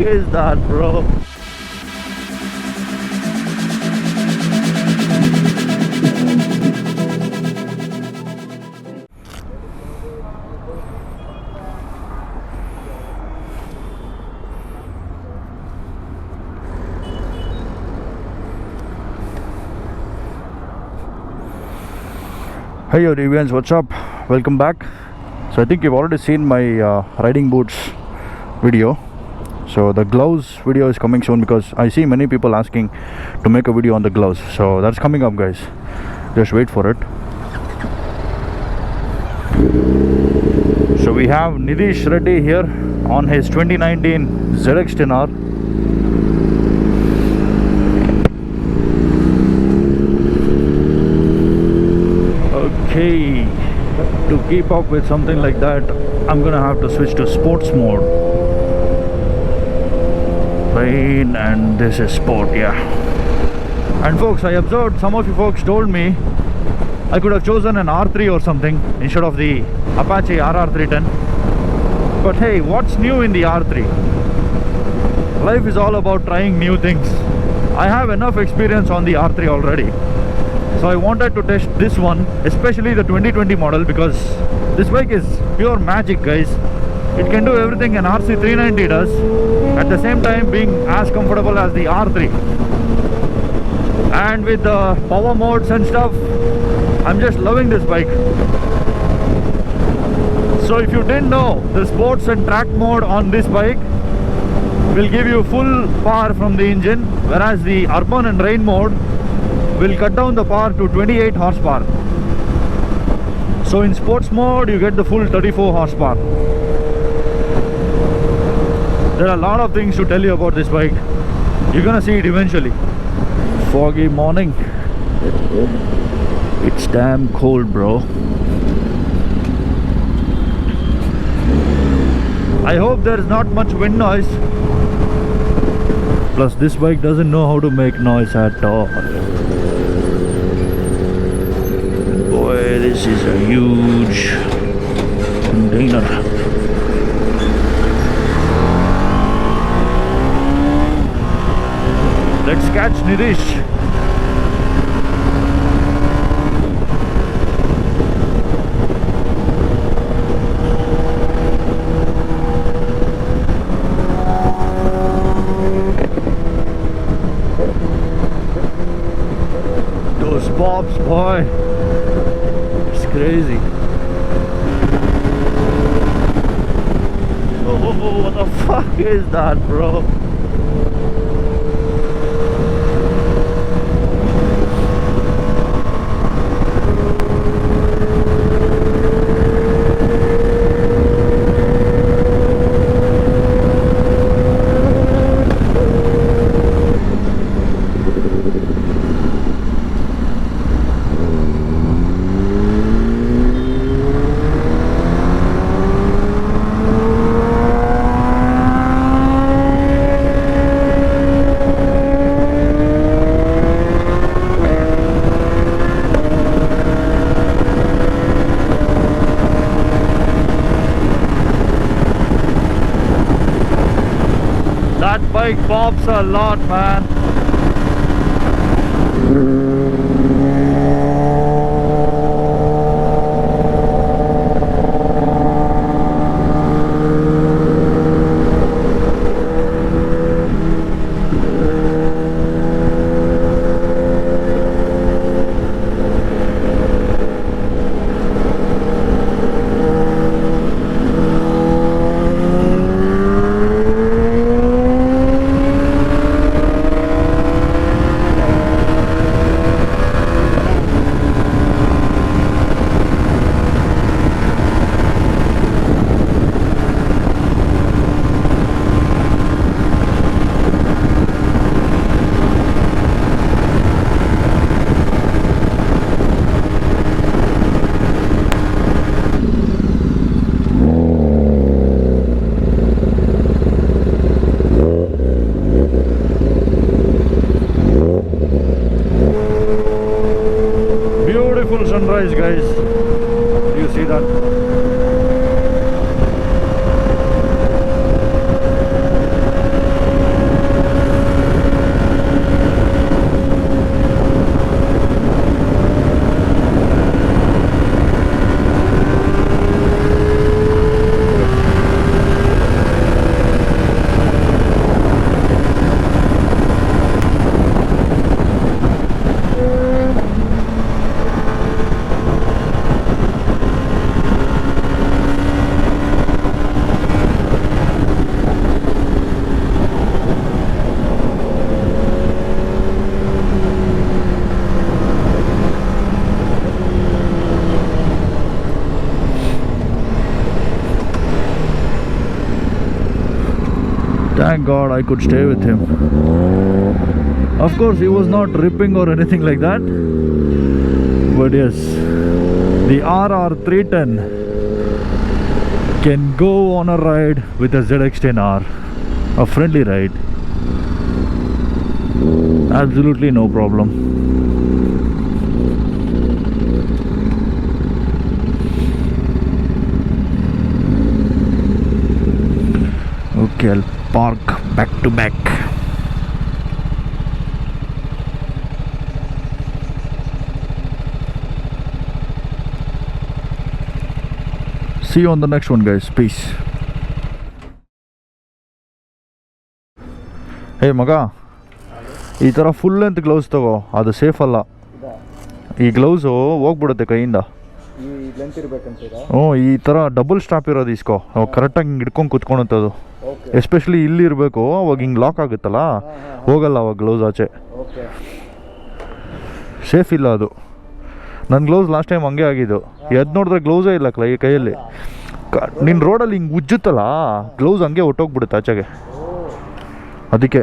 is that, bro? Hey yo deviants, what's up? Welcome back. So I think you've already seen my riding boots video. So the gloves video is coming soon because I see many people asking to make a video on the gloves. So that's coming up, guys. Just wait for it. So we have Nidish Reddy here on his 2019 ZX-10R. Okay, to keep up with something like that, I'm gonna have to switch to sports mode. Rain, and this is sport, yeah. And folks, I observed some of you folks told me I could have chosen an R3 or something instead of the Apache RR310. But hey, what's new in the R3? Life is all about trying new things. I have enough experience on the R3 already. So I wanted to test this one, especially the 2020 model, because this bike is pure magic, guys. It can do everything an RC390 does, at the same time being as comfortable as the R3. And with the power modes and stuff, I'm just loving this bike. So if you didn't know, the sports and track mode on this bike will give you full power from the engine, whereas the urban and rain mode will cut down the power to 28 horsepower. So in sports mode you get the full 34 horsepower. There are a lot of things to tell you about this bike. You're gonna see it eventually. Foggy morning. It's damn cold, bro. I hope there is not much wind noise. Plus this bike doesn't know how to make noise at all. This is a huge container. Let's catch Nidish. Those bobs, boy. Crazy. Oh, what the fuck is that, bro? That bike bobs a lot, man. Sunrise, guys. Do you see that? Thank God I could stay with him. Of course, he was not ripping or anything like that. But yes, the RR310 can go on a ride with a ZX-10R. A friendly ride. Absolutely no problem. Okay, I'll park back to back. See you on the next one, guys. Peace. Hey maga, ಈ ಥರ full length gloves ತಗೋ, ಅದು safe ಅಲ್ಲ. ಈ gloves ಹೋಗ್ಬಿಡುತ್ತೆ ಕೈಯಿಂದ. ಹ್ಞೂ, ಈ ಥರ ಡಬಲ್ ಸ್ಟ್ರಾಪ್ ಇರೋದು ಇಸ್ಕೋ, ಕರೆಕ್ಟಾಗಿ ಹಿಂಗೆ ಹಿಡ್ಕೊಂಡು ಕುತ್ಕೊಳತ್ತದು. ಎಸ್ಪೆಷಲಿ ಇಲ್ಲಿ ಇರಬೇಕು, ಅವಾಗ ಹಿಂಗೆ ಲಾಕ್ ಆಗುತ್ತಲ್ಲ, ಹೋಗಲ್ಲ ಅವಾಗ ಗ್ಲೌಸ್ ಆಚೆ. ಸೇಫ್ ಇಲ್ಲ ಅದು. ನನ್ನ ಗ್ಲೌಸ್ ಲಾಸ್ಟ್ ಟೈಮ್ ಹಂಗೆ ಆಗಿದ್ದು. ಎದ್ದು ನೋಡಿದ್ರೆ ಗ್ಲೌಸೇ ಇಲ್ಲ ಕೈಯಲ್ಲಿ. ನಿನ್ನ ರೋಡಲ್ಲಿ ಹಿಂಗೆ ಉಜ್ಜುತ್ತಲ್ಲ, ಗ್ಲೌಸ್ ಹಂಗೆ ಹೊಟ್ಟೋಗ್ಬಿಡುತ್ತೆ ಆಚೆಗೆ. ಅದಕ್ಕೆ